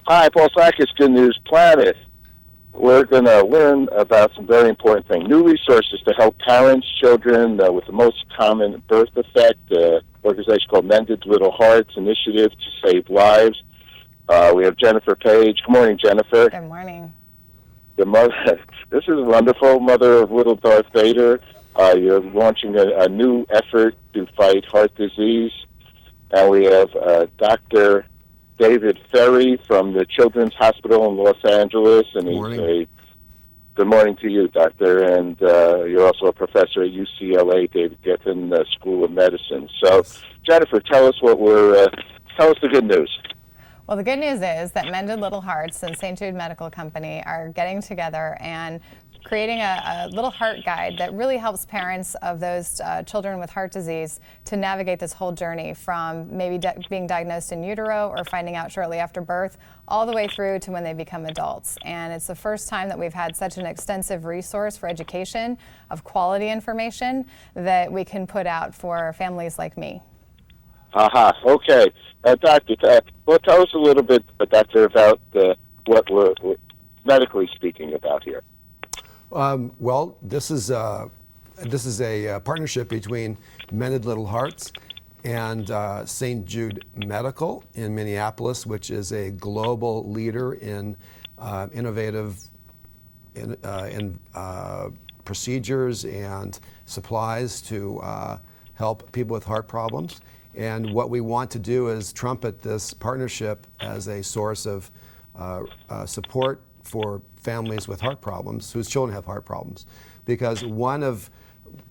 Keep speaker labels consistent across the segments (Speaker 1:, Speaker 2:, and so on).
Speaker 1: Hi, Paul Sackis, Good News Planet. We're going to learn about some very important things. New resources to help parents, children with the most common birth defect. Organization called Mended Little Hearts Initiative to Save Lives. We have Jennifer Page. Good morning, Jennifer.
Speaker 2: Good morning.
Speaker 1: The mother. This is wonderful. Mother of little Darth Vader. You're launching a new effort to fight heart disease. And we have Dr. David Ferry from the Children's Hospital in Los Angeles. And good morning to you, Doctor. And you're also a professor at UCLA, David Geffen School of Medicine. So, Jennifer, tell us the good news.
Speaker 2: Well, the good news is that Mended Little Hearts and St. Jude Medical Company are getting together and creating a little heart guide that really helps parents of those children with heart disease to navigate this whole journey from maybe being diagnosed in utero or finding out shortly after birth, all the way through to when they become adults. And it's the first time that we've had such an extensive resource for education of quality information that we can put out for families like me.
Speaker 1: Okay. Doctor, tell us a little bit, Doctor, about what we're medically speaking about here.
Speaker 3: Well, this is a partnership between Mended Little Hearts and St. Jude Medical in Minneapolis, which is a global leader in innovative procedures and supplies to help people with heart problems. And what we want to do is trumpet this partnership as a source of support for families with heart problems, whose children have heart problems. Because one of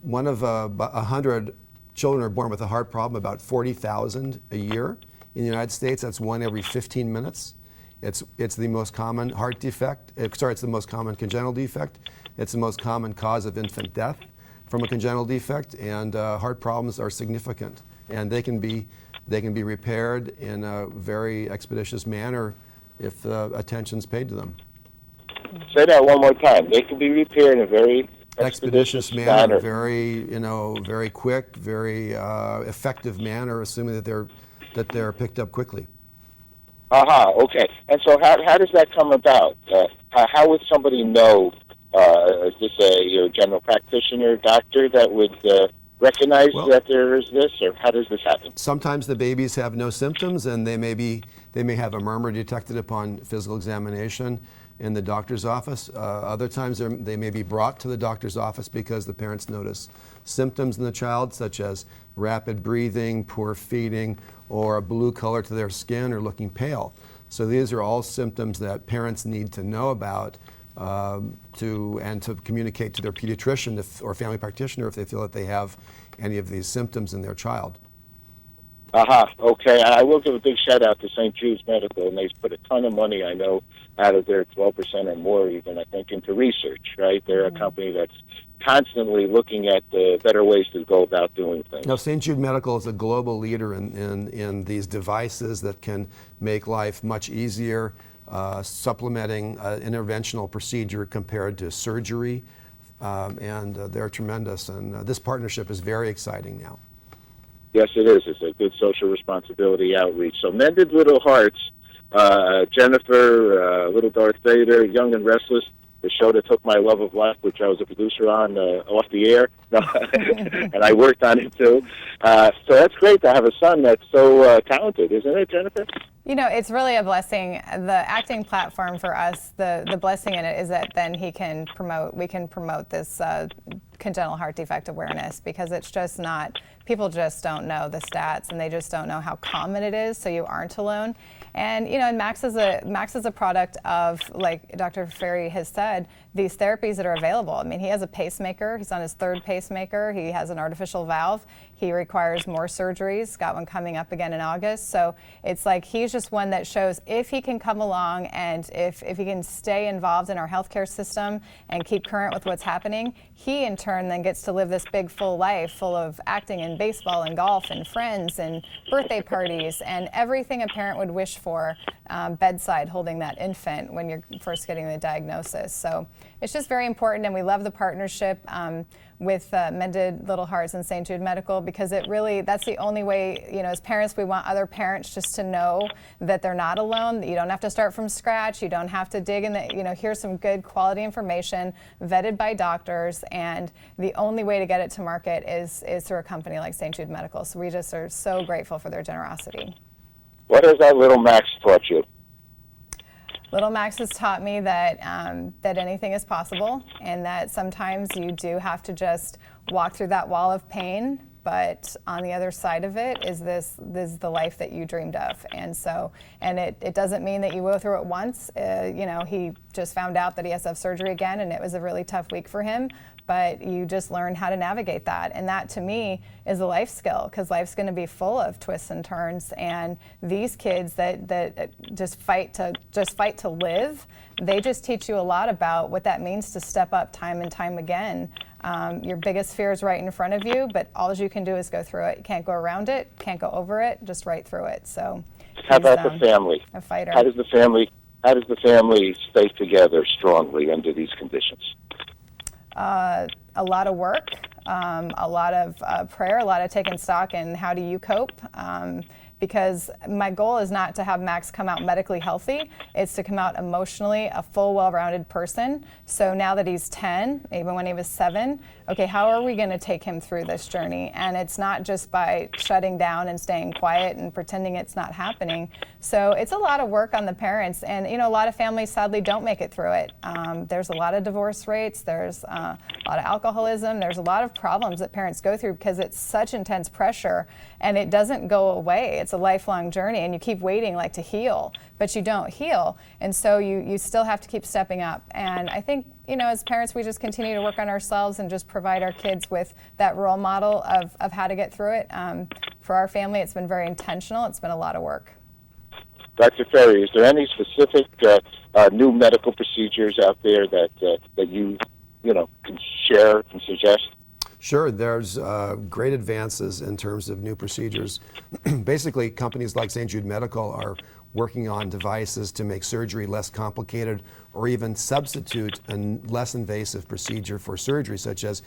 Speaker 3: 100 children are born with a heart problem, about 40,000 a year. In the United States, that's one every 15 minutes. It's the most common heart defect. It's the most common congenital defect. It's the most common cause of infant death from a congenital defect, and heart problems are significant. And they can be repaired in a very expeditious manner if attention's paid to them.
Speaker 1: Say that one more time. They can be repaired in a very expeditious manner.
Speaker 3: Very quick, very effective manner, assuming that they're picked up quickly.
Speaker 1: Okay. And so how does that come about? How would somebody know? Is this a general practitioner, doctor that would recognize that there is this, or how does this happen?
Speaker 3: Sometimes the babies have no symptoms, and they may have a murmur detected upon physical examination in the doctor's office. Other times they may be brought to the doctor's office because the parents notice symptoms in the child, such as rapid breathing, poor feeding, or a blue color to their skin, or looking pale. So these are all symptoms that parents need to know about to communicate to their pediatrician or family practitioner if they feel that they have any of these symptoms in their child.
Speaker 1: Okay. I will give a big shout out to St. Jude's Medical, and they put a ton of money, I know, out of their 12% or more even, I think, into research, right? They're a company that's constantly looking at better ways to go about doing things.
Speaker 3: Now, St. Jude Medical is a global leader in these devices that can make life much easier, supplementing an interventional procedure compared to surgery, and they're tremendous. And this partnership is very exciting now.
Speaker 1: Yes, it is. It's a good social responsibility outreach. So Mended Little Hearts, Jennifer, Little Darth Vader, Young and Restless, the show that took my love of life, which I was a producer on off the air, and I worked on it too. So that's great to have a son that's so talented, isn't it, Jennifer?
Speaker 2: It's really a blessing. The acting platform for us, the blessing in it is that then we can promote this congenital heart defect awareness, because it's just not, people just don't know the stats, and they just don't know how common it is, so you aren't alone. And Max is a product of, like Dr. Ferry has said, these therapies that are available. I mean, he has a pacemaker. He's on his third pacemaker. He has an artificial valve. He requires more surgeries. Got one coming up again in August. So it's like he's just one that shows if he can come along and if he can stay involved in our healthcare system and keep current with what's happening, he in turn then gets to live this big full life full of acting and baseball and golf and friends and birthday parties and everything a parent would wish for bedside holding that infant when you're first getting the diagnosis. So it's just very important, and we love the partnership. with Mended Little Hearts and St. Jude Medical, because that's the only way, as parents, we want other parents just to know that they're not alone, that you don't have to start from scratch, you don't have to dig in here's some good quality information vetted by doctors, and the only way to get it to market is through a company like St. Jude Medical. So we just are so grateful for their generosity.
Speaker 1: What has that little Max taught you?
Speaker 2: Little Max has taught me that that anything is possible, and that sometimes you do have to just walk through that wall of pain, but on the other side of it is the life that you dreamed of. And it doesn't mean that you go through it once. He just found out that he has to have surgery again, and it was a really tough week for him. But you just learn how to navigate that. And that, to me, is a life skill, because life's going to be full of twists and turns. And these kids that just fight to live, they just teach you a lot about what that means to step up time and time again. Your biggest fear is right in front of you, but all you can do is go through it. You can't go around it, can't go over it, just right through it. So,
Speaker 1: how about the family?
Speaker 2: A fighter.
Speaker 1: How does the family stay together strongly under these conditions?
Speaker 2: A lot of work, a lot of prayer, a lot of taking stock in how do you cope. Because my goal is not to have Max come out medically healthy, it's to come out emotionally a full, well-rounded person. So now that he's 10, even when he was 7, okay, how are we going to take him through this journey? And it's not just by shutting down and staying quiet and pretending it's not happening. So it's a lot of work on the parents, and a lot of families sadly don't make it through it. There's a lot of divorce rates, there's a lot of alcoholism, there's a lot of problems that parents go through because it's such intense pressure, and it doesn't go away. It's a lifelong journey, and you keep waiting to heal, but you don't heal, and so you still have to keep stepping up. And I think as parents, we just continue to work on ourselves and just provide our kids with that role model of how to get through it. For our family, it's been very intentional. It's been a lot of work.
Speaker 1: Dr. Ferry, is there any specific new medical procedures out there that you can share and suggest?
Speaker 3: Sure, there's great advances in terms of new procedures. Basically, companies like St. Jude Medical are working on devices to make surgery less complicated, or even substitute a less invasive procedure for surgery, such as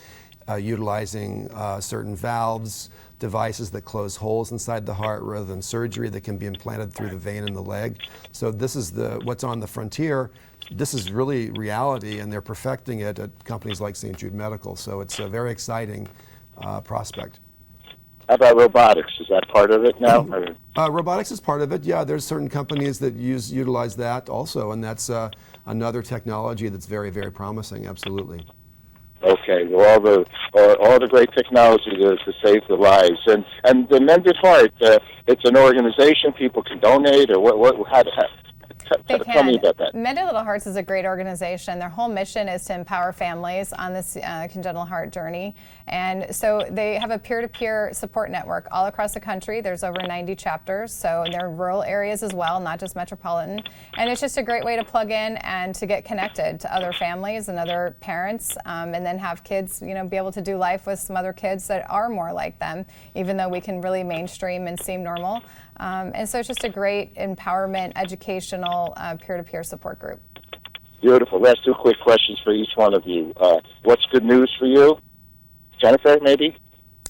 Speaker 3: utilizing certain valves, devices that close holes inside the heart rather than surgery that can be implanted through the vein in the leg. So this is what's on the frontier. This is really reality, and they're perfecting it at companies like St. Jude Medical. So it's a very exciting prospect.
Speaker 1: How about robotics? Is that part of it now?
Speaker 3: Robotics is part of it. Yeah, there's certain companies that utilize that also, and that's another technology that's very, very promising. Absolutely.
Speaker 1: Okay, well, all the great technology to save the lives, and the Mended Heart. It's an organization people can donate, or how tell me about that.
Speaker 2: Mended Little Hearts is a great organization. Their whole mission is to empower families on this congenital heart journey. And so they have a peer-to-peer support network all across the country. There's over 90 chapters, so there are rural areas as well, not just metropolitan. And it's just a great way to plug in and to get connected to other families and other parents, and then have kids, be able to do life with some other kids that are more like them, even though we can really mainstream and seem normal. And so it's just a great empowerment, educational, peer-to-peer support group.
Speaker 1: Beautiful. Last 2 quick questions for each one of you. What's good news for you? Jennifer, maybe?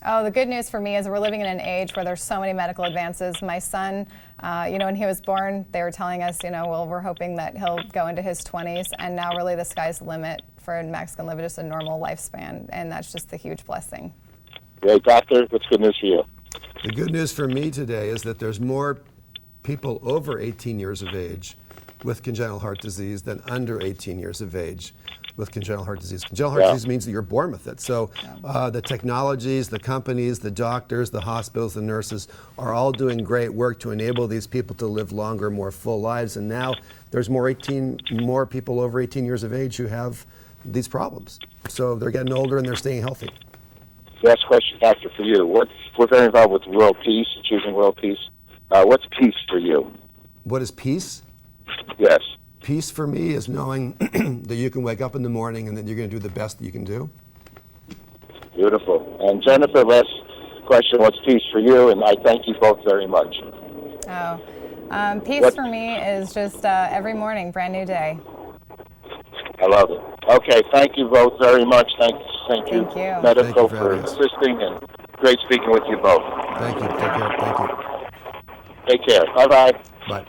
Speaker 2: Oh, the good news for me is we're living in an age where there's so many medical advances. My son, when he was born, they were telling us, we're hoping that he'll go into his 20s, and now really the sky's the limit for Max can live just a normal lifespan, and that's just a huge blessing.
Speaker 1: Great. Doctor, what's good news for you?
Speaker 3: The good news for me today is that there's more people over 18 years of age with congenital heart disease than under 18 years of age with congenital heart disease. Congenital heart disease means that you're born with it. So the technologies, the companies, the doctors, the hospitals, the nurses are all doing great work to enable these people to live longer, more full lives. And now there's more people over 18 years of age who have these problems. So they're getting older and they're staying healthy.
Speaker 1: Last question, Doctor, for you. We're very involved with world peace, achieving world peace. What's peace for you?
Speaker 3: What is peace?
Speaker 1: Yes.
Speaker 3: Peace for me is knowing that you can wake up in the morning and that you're going to do the best that you can do.
Speaker 1: Beautiful. And Jennifer, last question, what's peace for you? And I thank you both very much.
Speaker 2: Peace for me is just every morning, brand new day.
Speaker 1: I love it. Okay, thank you both very much. Thank you,
Speaker 2: Thank you.
Speaker 1: Medical,
Speaker 3: Thank you for
Speaker 1: for
Speaker 3: having us.
Speaker 1: assisting, and great speaking with you both.
Speaker 3: Thank you. Take care. Thank you.
Speaker 1: Take care. Bye-bye.
Speaker 3: Bye.